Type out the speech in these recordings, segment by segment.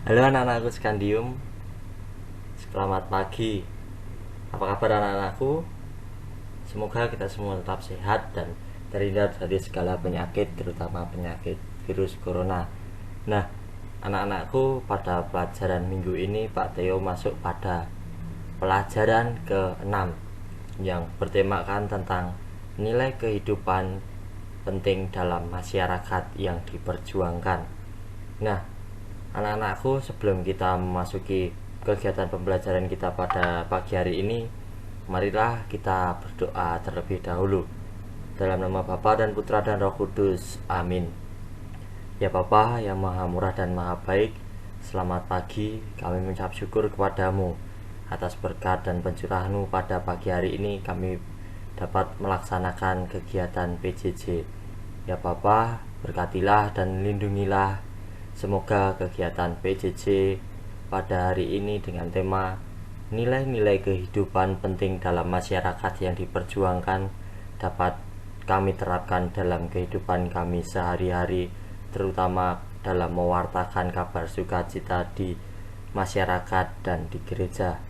Halo anak-anakku Skandium, selamat pagi. Apa kabar anak-anakku? Semoga kita semua tetap sehat dan terhindar dari segala penyakit, terutama penyakit virus corona. Nah, anak-anakku, pada pelajaran minggu ini Pak Theo masuk pada pelajaran ke-6 yang bertemakan tentang nilai kehidupan penting dalam masyarakat yang diperjuangkan. Nah, anak-anakku, sebelum kita memasuki kegiatan pembelajaran kita pada pagi hari ini, marilah kita berdoa terlebih dahulu. Dalam nama Bapa dan Putra dan Roh Kudus. Amin. Ya Bapa yang maha murah dan maha baik, selamat pagi. Kami mengucap syukur kepadamu atas berkat dan pencurahan-Mu pada pagi hari ini kami dapat melaksanakan kegiatan PJJ. Ya Bapa, berkatilah dan lindungilah. Semoga kegiatan PJJ pada hari ini dengan tema nilai-nilai kehidupan penting dalam masyarakat yang diperjuangkan dapat kami terapkan dalam kehidupan kami sehari-hari, terutama dalam mewartakan kabar sukacita di masyarakat dan di gereja.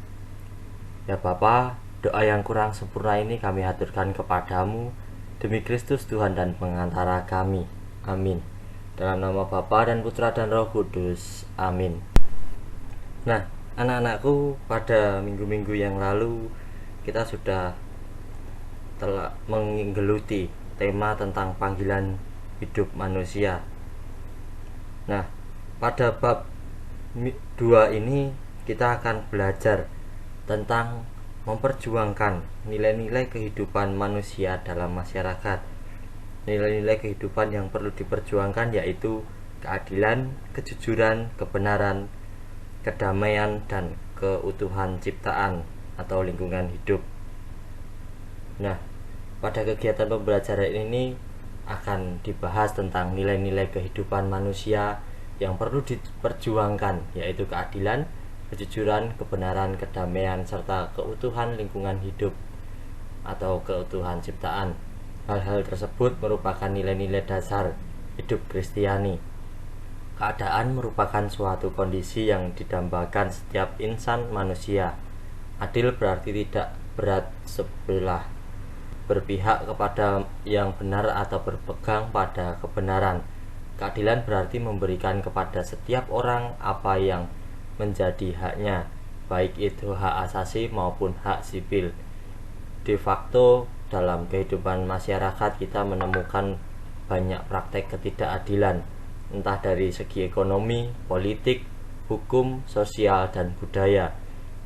Ya Bapa, doa yang kurang sempurna ini kami haturkan kepadamu demi Kristus Tuhan dan pengantara kami. Amin. Dalam nama Bapa dan Putra dan Roh Kudus. Amin. Nah, anak-anakku, pada minggu-minggu yang lalu kita sudah telah menggeluti tema tentang panggilan hidup manusia. Nah, pada bab 2 ini kita akan belajar tentang memperjuangkan nilai-nilai kehidupan manusia dalam masyarakat. Nilai-nilai kehidupan yang perlu diperjuangkan yaitu keadilan, kejujuran, kebenaran, kedamaian, dan keutuhan ciptaan atau lingkungan hidup. Nah, pada kegiatan pembelajaran ini akan dibahas tentang nilai-nilai kehidupan manusia yang perlu diperjuangkan, yaitu keadilan, kejujuran, kebenaran, kedamaian, serta keutuhan lingkungan hidup atau keutuhan ciptaan. Hal-hal tersebut merupakan nilai-nilai dasar hidup Kristiani. Keadaan merupakan suatu kondisi yang didambakan setiap insan manusia. Adil berarti tidak berat sebelah, berpihak kepada yang benar atau berpegang pada kebenaran. Keadilan berarti memberikan kepada setiap orang apa yang menjadi haknya, baik itu hak asasi maupun hak sipil. De facto dalam kehidupan masyarakat kita menemukan banyak praktek ketidakadilan, entah dari segi ekonomi, politik, hukum, sosial, dan budaya.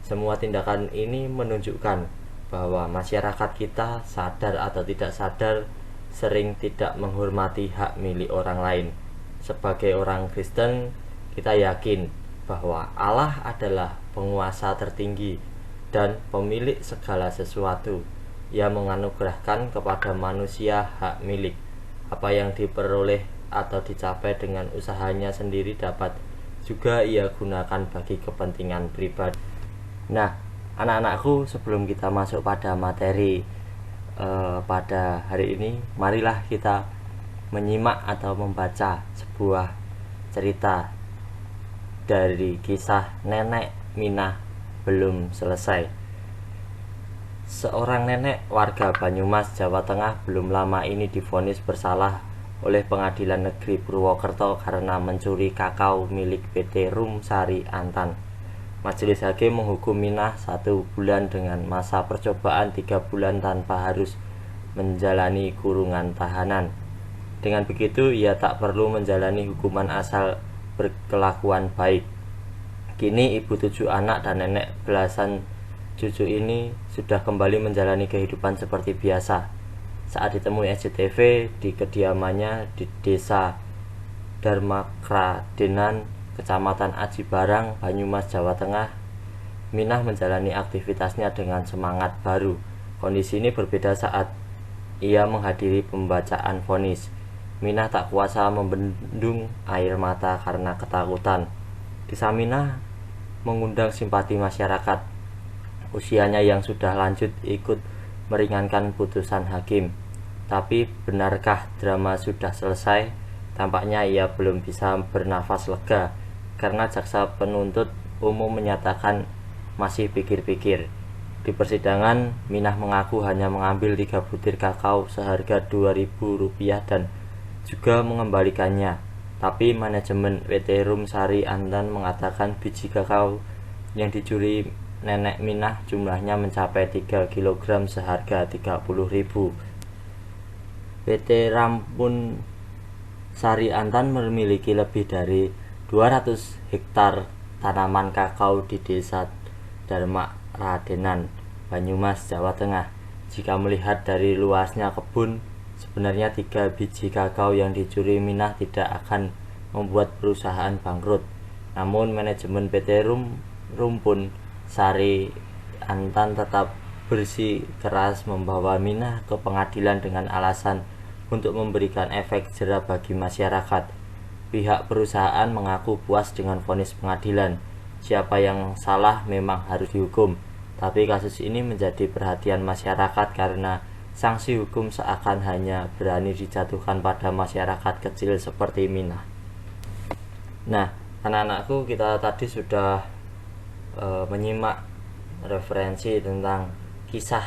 Semua tindakan ini menunjukkan bahwa masyarakat kita sadar atau tidak sadar sering tidak menghormati hak milik orang lain. Sebagai orang Kristen, kita yakin bahwa Allah adalah penguasa tertinggi dan pemilik segala sesuatu. Ia menganugerahkan kepada manusia hak milik. Apa yang diperoleh atau dicapai dengan usahanya sendiri dapat juga ia gunakan bagi kepentingan pribadi. Nah, anak-anakku, sebelum kita masuk pada materi pada hari ini, marilah kita menyimak atau membaca sebuah cerita dari kisah nenek Minah belum selesai. Seorang nenek warga Banyumas, Jawa Tengah belum lama ini divonis bersalah oleh Pengadilan Negeri Purwokerto karena mencuri kakao milik PT Rumsari Antan. Majelis hakim menghukum Minah 1 bulan dengan masa percobaan 3 bulan tanpa harus menjalani kurungan tahanan. Dengan begitu, ia tak perlu menjalani hukuman asal berkelakuan baik. Kini ibu 7 anak dan nenek belasan cucu ini sudah kembali menjalani kehidupan seperti biasa. Saat ditemui SCTV di kediamannya di Desa Dharmakradenan, Kecamatan Aji Barang, Banyumas, Jawa Tengah, Minah menjalani aktivitasnya dengan semangat baru. Kondisi ini berbeda saat ia menghadiri pembacaan vonis. Minah tak kuasa membendung air mata karena ketakutan. Kisah Minah mengundang simpati masyarakat. Usianya yang sudah lanjut ikut meringankan putusan hakim. Tapi benarkah drama sudah selesai? Tampaknya ia belum bisa bernafas lega karena jaksa penuntut umum menyatakan masih pikir-pikir. Di persidangan, Minah mengaku hanya mengambil 3 butir kakao seharga Rp2.000 dan juga mengembalikannya. Tapi manajemen PT Rum Sari Antan mengatakan biji kakao yang dicuri nenek Minah jumlahnya mencapai 3 kg seharga Rp30.000. PT Rampun Sari Antan memiliki lebih dari 200 hektar tanaman kakao di Desa Dharma Radenan, Banyumas, Jawa Tengah. Jika melihat dari luasnya kebun, sebenarnya 3 biji kakao yang dicuri Minah tidak akan membuat perusahaan bangkrut. Namun manajemen PT Rumpun Sari Antan tetap bersih keras membawa Minah ke pengadilan dengan alasan untuk memberikan efek jera bagi masyarakat. Pihak perusahaan mengaku puas dengan vonis pengadilan. Siapa yang salah memang harus dihukum. Tapi kasus ini menjadi perhatian masyarakat karena sanksi hukum seakan hanya berani dijatuhkan pada masyarakat kecil seperti Minah. Nah, anak-anakku, kita tadi sudah menyimak referensi tentang kisah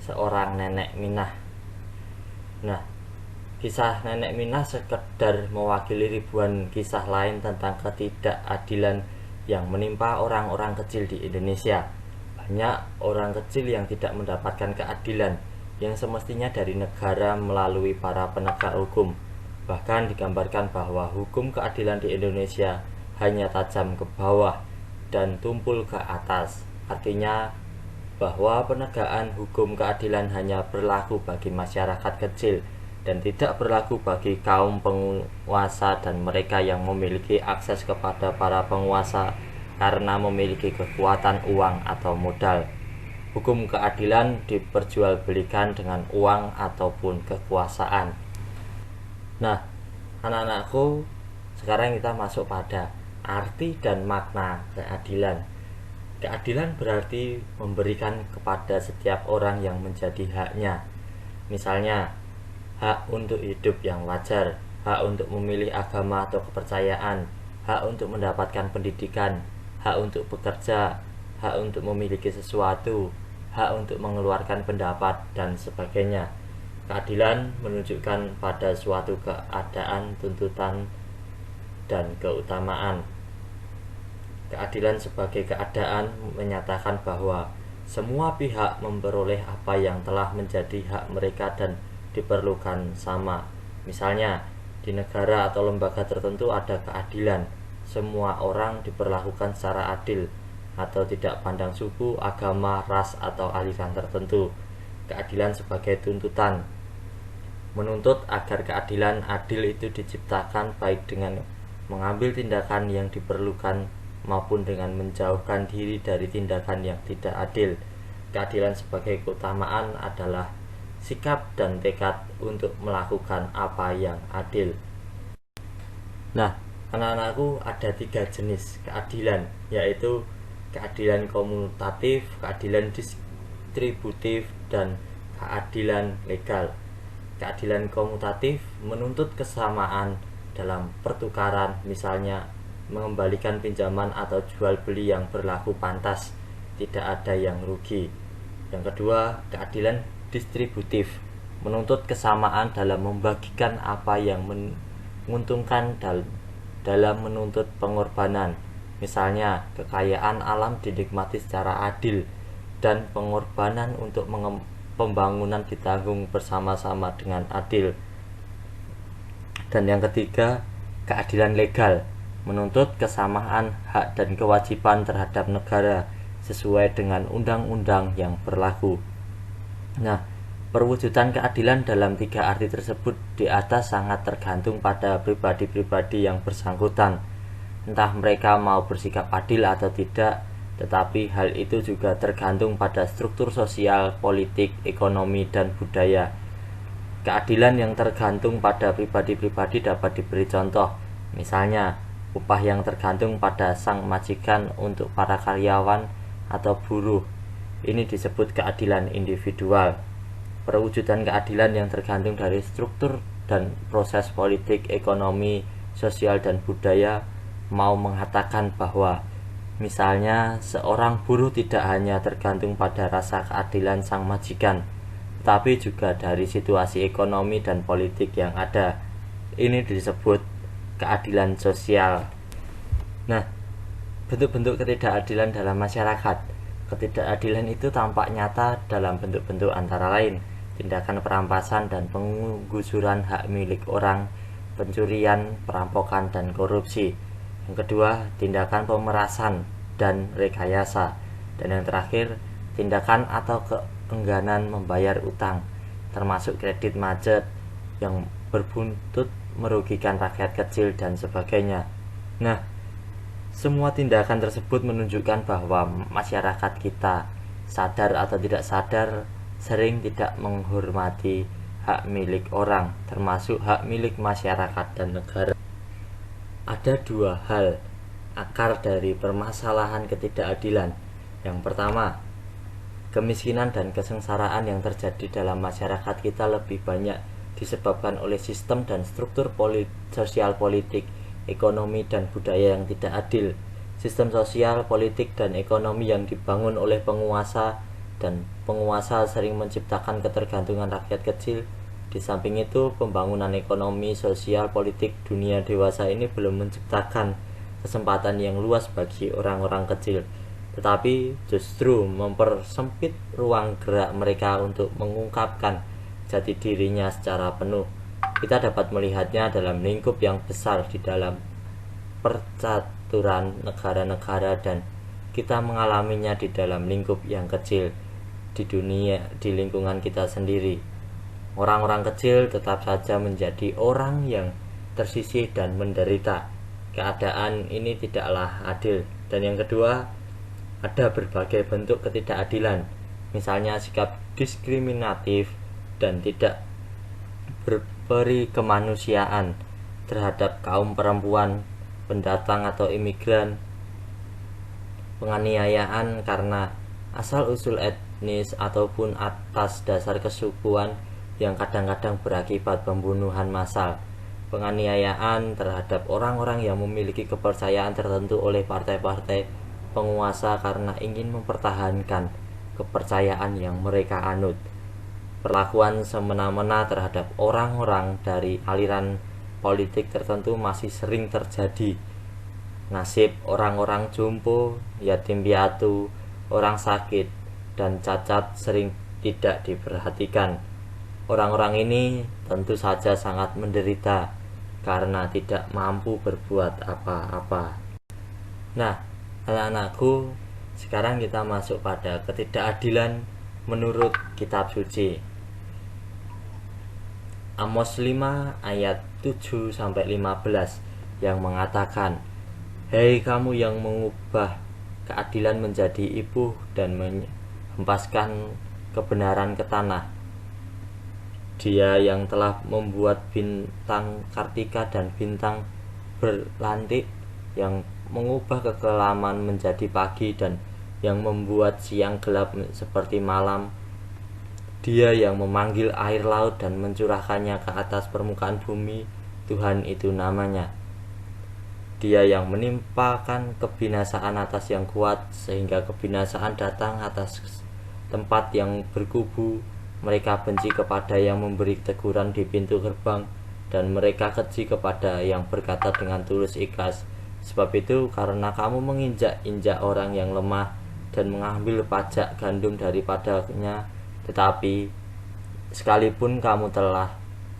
seorang nenek Minah. Nah, kisah nenek Minah sekedar mewakili ribuan kisah lain tentang ketidakadilan yang menimpa orang-orang kecil di Indonesia. Banyak orang kecil yang tidak mendapatkan keadilan yang semestinya dari negara melalui para penegak hukum. Bahkan digambarkan bahwa hukum keadilan di Indonesia hanya tajam ke bawah dan tumpul ke atas. Artinya bahwa penegakan hukum keadilan hanya berlaku bagi masyarakat kecil dan tidak berlaku bagi kaum penguasa dan mereka yang memiliki akses kepada para penguasa karena memiliki kekuatan uang atau modal. Hukum keadilan diperjualbelikan dengan uang ataupun kekuasaan. Nah, anak-anakku, sekarang kita masuk pada arti dan makna keadilan. Keadilan berarti memberikan kepada setiap orang yang menjadi haknya. Misalnya, hak untuk hidup yang wajar, hak untuk memilih agama atau kepercayaan, hak untuk mendapatkan pendidikan, hak untuk bekerja, hak untuk memiliki sesuatu, hak untuk mengeluarkan pendapat, dan sebagainya. Keadilan menunjukkan pada suatu keadaan, tuntutan, dan keutamaan. Keadilan sebagai keadaan menyatakan bahwa semua pihak memperoleh apa yang telah menjadi hak mereka dan diperlukan sama. Misalnya, di negara atau lembaga tertentu ada keadilan. Semua orang diperlakukan secara adil atau tidak pandang suku, agama, ras, atau aliran tertentu. Keadilan sebagai tuntutan menuntut agar keadilan adil itu diciptakan baik dengan mengambil tindakan yang diperlukan maupun dengan menjauhkan diri dari tindakan yang tidak adil. Keadilan sebagai keutamaan adalah sikap dan tekad untuk melakukan apa yang adil. Nah, anak-anakku, ada 3 jenis keadilan, yaitu keadilan komutatif, keadilan distributif, dan keadilan legal. Keadilan komutatif menuntut kesamaan dalam pertukaran, misalnya mengembalikan pinjaman atau jual beli yang berlaku pantas, tidak ada yang rugi. Yang kedua, keadilan distributif menuntut kesamaan dalam membagikan apa yang menguntungkan dalam menuntut pengorbanan, misalnya kekayaan alam dinikmati secara adil dan pengorbanan untuk pembangunan ditanggung bersama-sama dengan adil. Dan yang ketiga, keadilan legal menuntut kesamaan hak dan kewajiban terhadap negara sesuai dengan undang-undang yang berlaku. Nah, perwujudan keadilan dalam 3 arti tersebut di atas sangat tergantung pada pribadi-pribadi yang bersangkutan. Entah mereka mau bersikap adil atau tidak, tetapi hal itu juga tergantung pada struktur sosial, politik, ekonomi, dan budaya. Keadilan yang tergantung pada pribadi-pribadi dapat diberi contoh, misalnya upah yang tergantung pada sang majikan untuk para karyawan atau buruh. Ini disebut keadilan individual. Perwujudan keadilan yang tergantung dari struktur dan proses politik, ekonomi, sosial, dan budaya mau mengatakan bahwa misalnya seorang buruh tidak hanya tergantung pada rasa keadilan sang majikan, tetapi juga dari situasi ekonomi dan politik yang ada. Ini disebut keadilan sosial. Nah, bentuk-bentuk ketidakadilan dalam masyarakat. Ketidakadilan itu tampak nyata dalam bentuk-bentuk antara lain tindakan perampasan dan penggusuran hak milik orang, pencurian, perampokan, dan korupsi. Yang kedua, tindakan pemerasan dan rekayasa. Dan yang terakhir, tindakan atau keengganan membayar utang, termasuk kredit macet yang berbuntut merugikan rakyat kecil dan sebagainya. Nah, semua tindakan tersebut menunjukkan bahwa masyarakat kita, sadar atau tidak sadar, sering tidak menghormati hak milik orang, termasuk hak milik masyarakat dan negara. Ada dua hal akar dari permasalahan ketidakadilan. Yang pertama, kemiskinan dan kesengsaraan yang terjadi dalam masyarakat kita lebih banyak disebabkan oleh sistem dan struktur sosial politik, ekonomi, dan budaya yang tidak adil. Sistem sosial, politik, dan ekonomi yang dibangun oleh penguasa dan penguasa sering menciptakan ketergantungan rakyat kecil. Di samping itu, pembangunan ekonomi, sosial, politik dunia dewasa ini belum menciptakan kesempatan yang luas bagi orang-orang kecil, tetapi justru mempersempit ruang gerak mereka untuk mengungkapkan jati dirinya secara penuh. Kita dapat melihatnya dalam lingkup yang besar di dalam percaturan negara-negara, dan kita mengalaminya di dalam lingkup yang kecil di dunia, di lingkungan kita sendiri. Orang-orang kecil tetap saja menjadi orang yang tersisih dan menderita. Keadaan ini tidaklah adil. Dan yang kedua, ada berbagai bentuk ketidakadilan, misalnya sikap diskriminatif dan tidak berperi kemanusiaan terhadap kaum perempuan, pendatang atau imigran, penganiayaan karena asal-usul etnis ataupun atas dasar kesukuan yang kadang-kadang berakibat pembunuhan massal, penganiayaan terhadap orang-orang yang memiliki kepercayaan tertentu oleh partai-partai penguasa karena ingin mempertahankan kepercayaan yang mereka anut, perlakuan semena-mena terhadap orang-orang dari aliran politik tertentu masih sering terjadi. Nasib orang-orang jompo, yatim piatu, orang sakit, dan cacat sering tidak diperhatikan. Orang-orang ini tentu saja sangat menderita karena tidak mampu berbuat apa-apa. Nah, anak-anakku, sekarang kita masuk pada ketidakadilan menurut kitab suci. Amos 5 ayat 7-15 yang mengatakan, "Hei kamu yang mengubah keadilan menjadi ipuh dan menghempaskan kebenaran ke tanah. Dia yang telah membuat bintang Kartika dan bintang berlantik, yang mengubah kekelaman menjadi pagi dan yang membuat siang gelap seperti malam. Dia yang memanggil air laut dan mencurahkannya ke atas permukaan bumi, Tuhan itu namanya. Dia yang menimpakan kebinasaan atas yang kuat, sehingga kebinasaan datang atas tempat yang berkubu. Mereka benci kepada yang memberi teguran di pintu gerbang, dan mereka keji kepada yang berkata dengan tulus ikhlas. Sebab itu, karena kamu menginjak-injak orang yang lemah dan mengambil pajak gandum daripadanya, tetapi sekalipun kamu telah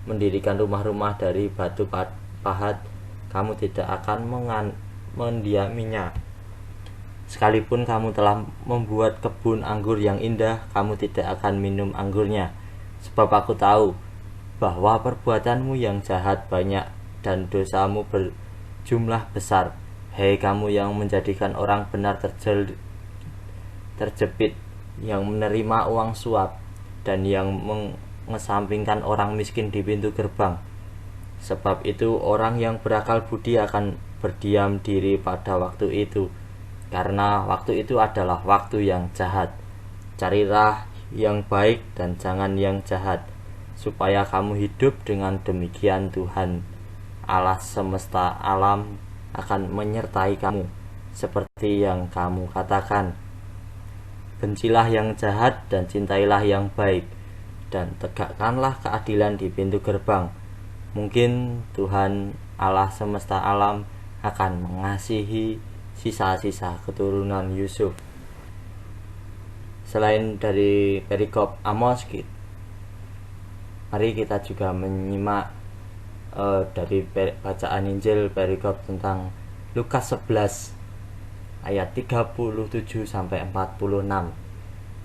mendirikan rumah-rumah dari batu pahat, kamu tidak akan mendiaminya. Sekalipun kamu telah membuat kebun anggur yang indah, kamu tidak akan minum anggurnya. Sebab aku tahu bahwa perbuatanmu yang jahat banyak dan dosamu berjumlah besar. Hei kamu yang menjadikan orang benar terjepit, yang menerima uang suap, dan yang mengesampingkan orang miskin di pintu gerbang. Sebab itu orang yang berakal budi akan berdiam diri pada waktu itu, karena waktu itu adalah waktu yang jahat. Carilah yang baik dan jangan yang jahat, supaya kamu hidup. Dengan demikian Tuhan Allah semesta alam akan menyertai kamu, seperti yang kamu katakan. Bencilah yang jahat dan cintailah yang baik, dan tegakkanlah keadilan di pintu gerbang. Mungkin Tuhan Allah semesta alam akan mengasihi sisa-sisa keturunan Yusuf. Selain dari perikop Amos, mari kita juga menyimak dari bacaan Injil perikop tentang Lukas 11 ayat 37 sampai 46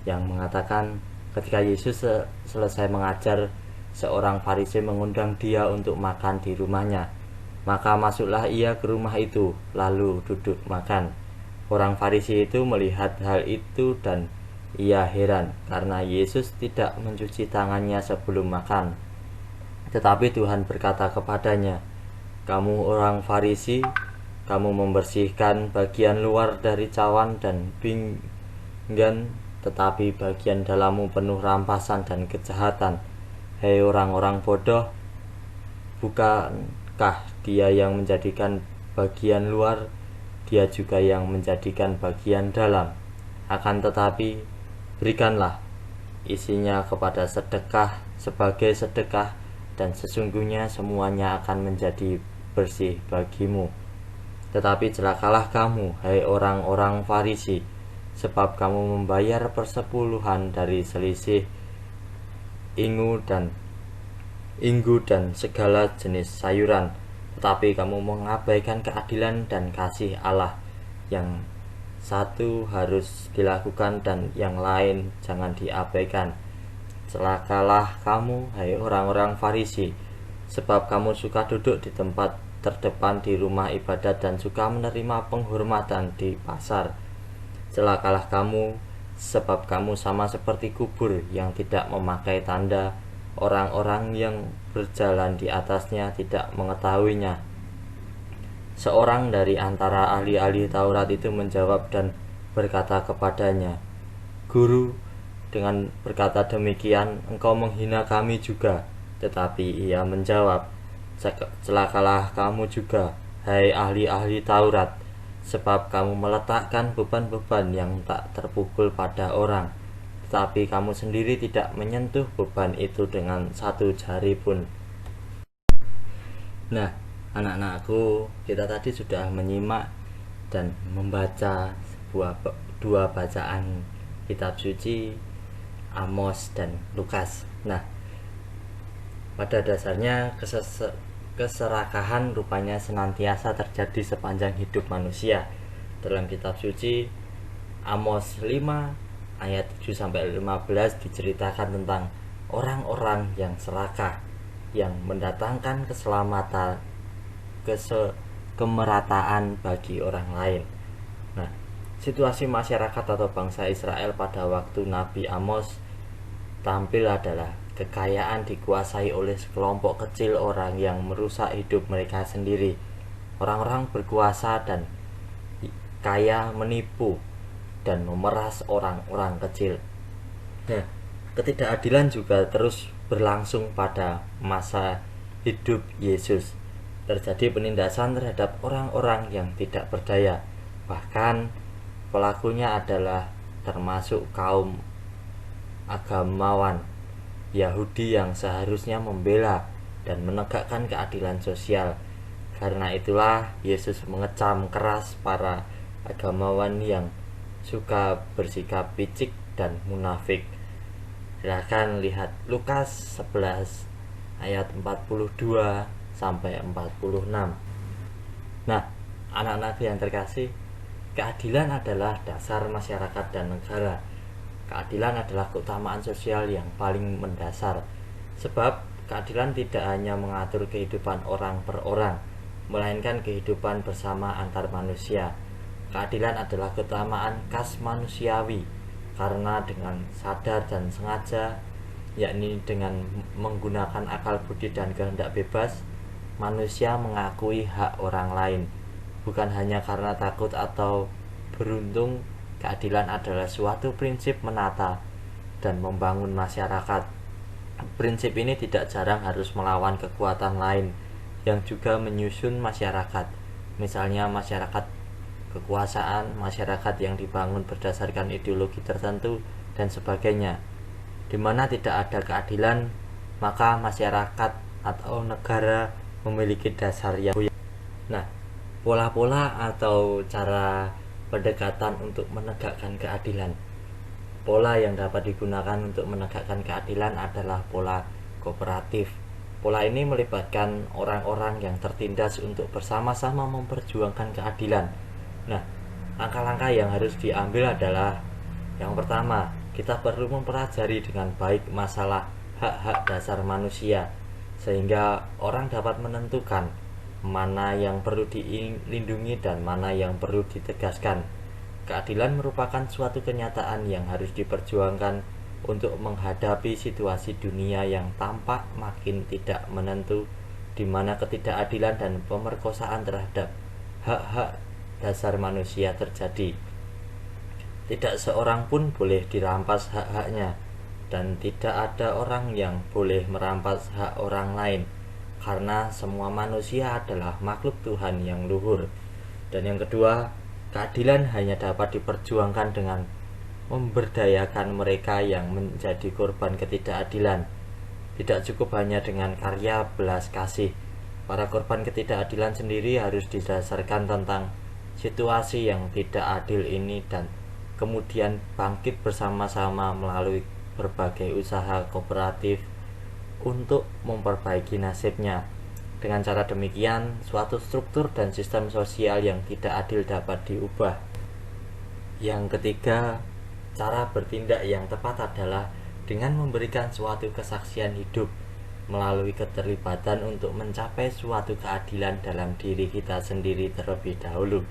yang mengatakan ketika Yesus selesai mengajar, seorang Farisi mengundang dia untuk makan di rumahnya. Maka masuklah ia ke rumah itu, lalu duduk makan. Orang Farisi itu melihat hal itu dan ia heran karena Yesus tidak mencuci tangannya sebelum makan. Tetapi Tuhan berkata kepadanya, "Kamu orang Farisi, kamu membersihkan bagian luar dari cawan dan pinggan, tetapi bagian dalammu penuh rampasan dan kejahatan. Hei orang-orang bodoh, bukankah Dia yang menjadikan bagian luar, Dia juga yang menjadikan bagian dalam? Akan tetapi berikanlah isinya kepada sedekah sebagai sedekah, dan sesungguhnya semuanya akan menjadi bersih bagimu. Tetapi celakalah kamu, hai orang-orang Farisi, sebab kamu membayar persepuluhan dari selisih inggu dan segala jenis sayuran, tetapi kamu mengabaikan keadilan dan kasih Allah. Yang satu harus dilakukan dan yang lain jangan diabaikan. Celakalah kamu, hai orang-orang Farisi, sebab kamu suka duduk di tempat terdepan di rumah ibadat dan suka menerima penghormatan di pasar. Celakalah kamu, sebab kamu sama seperti kubur yang tidak memakai tanda, orang-orang yang berjalan di atasnya tidak mengetahuinya. Seorang dari antara ahli-ahli Taurat itu menjawab dan berkata kepadanya, "Guru, dengan berkata demikian engkau menghina kami juga." Tetapi ia menjawab, "Celakalah kamu juga, hai ahli-ahli Taurat, sebab kamu meletakkan beban-beban yang tak terpukul pada orang, tetapi kamu sendiri tidak menyentuh beban itu dengan satu jari pun." Nah, anak-anakku, kita tadi sudah menyimak dan membaca dua bacaan kitab suci, Amos dan Lukas. Nah, pada dasarnya keserakahan rupanya senantiasa terjadi sepanjang hidup manusia. Dalam kitab suci Amos 5 ayat 7 sampai 15 diceritakan tentang orang-orang yang serakah yang mendatangkan kemerataan bagi orang lain. Nah, situasi masyarakat atau bangsa Israel pada waktu Nabi Amos tampil adalah kekayaan dikuasai oleh sekelompok kecil orang yang merusak hidup mereka sendiri. Orang-orang berkuasa dan kaya menipu dan memeras orang-orang kecil. Nah, ketidakadilan juga terus berlangsung pada masa hidup Yesus. Terjadi penindasan terhadap orang-orang yang tidak berdaya. Bahkan pelakunya adalah termasuk kaum agamawan Yahudi yang seharusnya membela dan menegakkan keadilan sosial. Karena itulah Yesus mengecam keras para agamawan yang suka bersikap picik dan munafik. Silahkan lihat Lukas 11 ayat 42 sampai 46. Nah, anak-anak yang terkasih, keadilan adalah dasar masyarakat dan negara. Keadilan adalah keutamaan sosial yang paling mendasar, sebab keadilan tidak hanya mengatur kehidupan orang per orang, melainkan kehidupan bersama antar manusia. Keadilan adalah keutamaan khas manusiawi, karena dengan sadar dan sengaja, yakni dengan menggunakan akal budi dan kehendak bebas, manusia mengakui hak orang lain, bukan hanya karena takut atau beruntung. Keadilan adalah suatu prinsip menata dan membangun masyarakat. Prinsip ini tidak jarang harus melawan kekuatan lain yang juga menyusun masyarakat. Misalnya masyarakat kekuasaan, masyarakat yang dibangun berdasarkan ideologi tertentu dan sebagainya. Di mana tidak ada keadilan, maka masyarakat atau negara memiliki dasar yang. Nah, pola-pola atau cara pendekatan untuk menegakkan keadilan. Pola yang dapat digunakan untuk menegakkan keadilan adalah pola kooperatif. Pola ini melibatkan orang-orang yang tertindas untuk bersama-sama memperjuangkan keadilan. Nah, langkah-langkah yang harus diambil adalah yang pertama, kita perlu mempelajari dengan baik masalah hak-hak dasar manusia sehingga orang dapat menentukan mana yang perlu dilindungi dan mana yang perlu ditegaskan. Keadilan merupakan suatu kenyataan yang harus diperjuangkan untuk menghadapi situasi dunia yang tampak makin tidak menentu, di mana ketidakadilan dan pemerkosaan terhadap hak-hak dasar manusia terjadi. Tidak seorang pun boleh dirampas hak-haknya, dan tidak ada orang yang boleh merampas hak orang lain, karena semua manusia adalah makhluk Tuhan yang luhur. Dan yang kedua, keadilan hanya dapat diperjuangkan dengan memberdayakan mereka yang menjadi korban ketidakadilan. Tidak cukup hanya dengan karya belas kasih. Para korban ketidakadilan sendiri harus didasarkan tentang situasi yang tidak adil ini dan kemudian bangkit bersama-sama melalui berbagai usaha kooperatif untuk memperbaiki nasibnya. Dengan cara demikian, suatu struktur dan sistem sosial yang tidak adil dapat diubah. Yang ketiga, cara bertindak yang tepat adalah dengan memberikan suatu kesaksian hidup melalui keterlibatan untuk mencapai suatu keadilan dalam diri kita sendiri terlebih dahulu.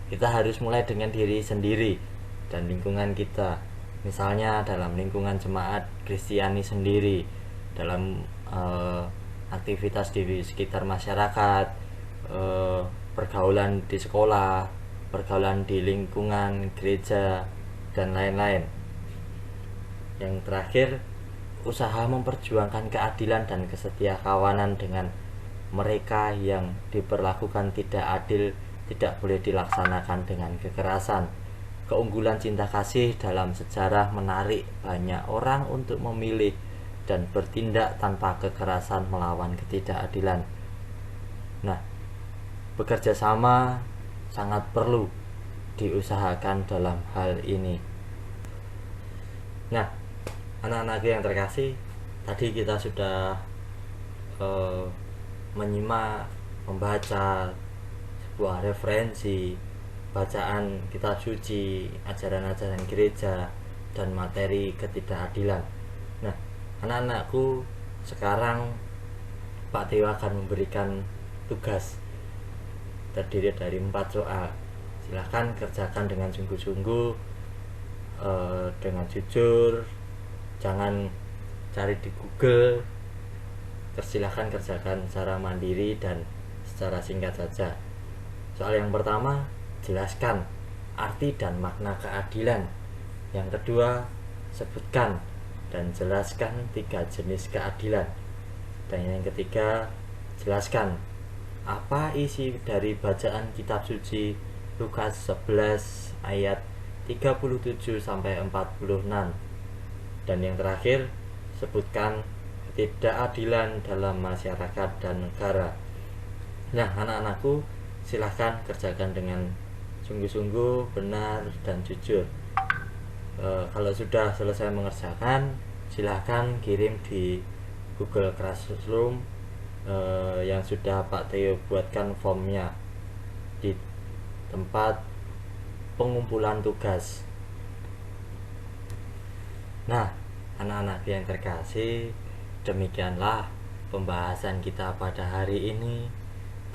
Kita harus mulai dengan diri sendiri dan lingkungan kita. Misalnya dalam lingkungan jemaat Kristiani sendiri, dalam aktivitas di sekitar masyarakat, pergaulan di sekolah, pergaulan di lingkungan gereja, dan lain-lain. Yang terakhir, usaha memperjuangkan keadilan dan kesetiakawanan dengan mereka yang diperlakukan tidak adil tidak boleh dilaksanakan dengan kekerasan. Keunggulan cinta kasih dalam sejarah menarik banyak orang untuk memilih dan bertindak tanpa kekerasan melawan ketidakadilan. Nah, bekerja sama sangat perlu diusahakan dalam hal ini. Nah, anak-anakku yang terkasih, tadi kita sudah menyimak, membaca sebuah referensi, bacaan kitab suci, ajaran-ajaran gereja, dan materi ketidakadilan. Nah, anak-anakku, sekarang Pak Dewa akan memberikan tugas terdiri dari 4 soal. Silahkan kerjakan dengan sungguh-sungguh, dengan jujur, jangan cari di Google. Silahkan kerjakan secara mandiri dan secara singkat saja. Soal yang pertama, jelaskan arti dan makna keadilan. Yang kedua, sebutkan dan jelaskan 3 jenis keadilan. Dan yang ketiga, jelaskan apa isi dari bacaan kitab suci Lukas 11 ayat 37 sampai 46. Dan yang terakhir, sebutkan ketidakadilan dalam masyarakat dan negara. Nah, anak-anakku, silahkan kerjakan dengan sungguh-sungguh, benar, dan jujur. Kalau sudah selesai mengerjakan, silahkan kirim di Google Classroom yang sudah Pak Theo buatkan formnya di tempat pengumpulan tugas. Nah, anak-anak yang terkasih, demikianlah pembahasan kita pada hari ini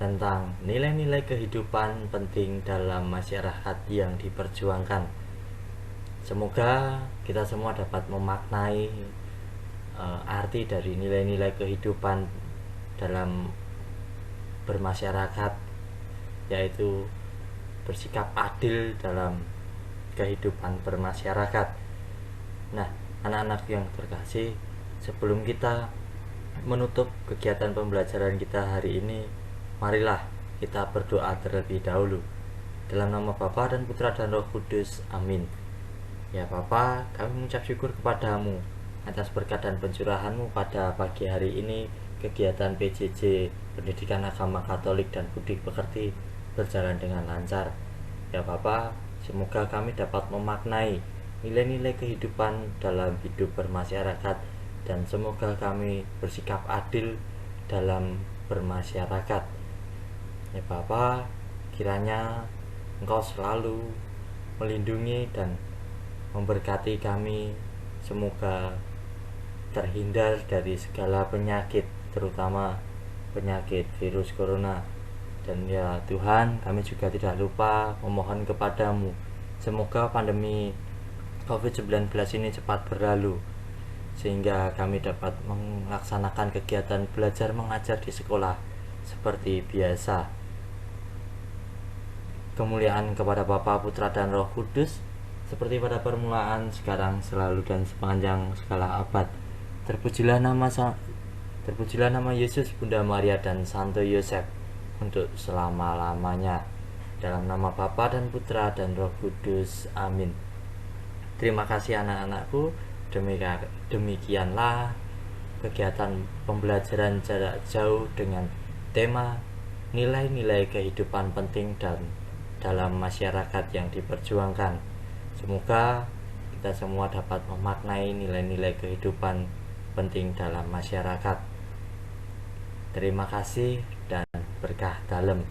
tentang nilai-nilai kehidupan penting dalam masyarakat yang diperjuangkan. Semoga kita semua dapat memaknai arti dari nilai-nilai kehidupan dalam bermasyarakat, yaitu bersikap adil dalam kehidupan bermasyarakat. Nah, anak-anak yang terkasih, sebelum kita menutup kegiatan pembelajaran kita hari ini, marilah Kita berdoa terlebih dahulu. Dalam nama Bapa dan Putra dan Roh Kudus. Amin. Ya Bapa, kami mengucap syukur kepadamu atas berkat dan pencurahan-Mu pada pagi hari ini. Kegiatan PJJ Pendidikan Agama Katolik dan Budi Pekerti berjalan dengan lancar. Ya Bapa, semoga kami dapat memaknai nilai-nilai kehidupan dalam hidup bermasyarakat, dan semoga kami bersikap adil dalam bermasyarakat. Ya Bapa, kiranya Engkau selalu melindungi dan memberkati kami, semoga terhindar dari segala penyakit, terutama penyakit virus corona. Dan ya Tuhan, kami juga tidak lupa memohon kepadamu, semoga pandemi COVID-19 ini cepat berlalu, sehingga kami dapat melaksanakan kegiatan belajar mengajar di sekolah seperti biasa. Kemuliaan kepada Bapa, Putra, dan Roh Kudus, seperti pada permulaan, sekarang, selalu, dan sepanjang segala abad. Terpujilah nama Yesus, Bunda Maria, dan Santo Yosef untuk selama-lamanya. Dalam nama Bapa dan Putra dan Roh Kudus. Amin. Terima kasih anak-anakku. Demikianlah kegiatan pembelajaran jarak jauh dengan tema nilai-nilai kehidupan penting dan dalam masyarakat yang diperjuangkan. Semoga kita semua dapat memaknai nilai-nilai kehidupan penting dalam masyarakat. Terima kasih dan berkah dalam.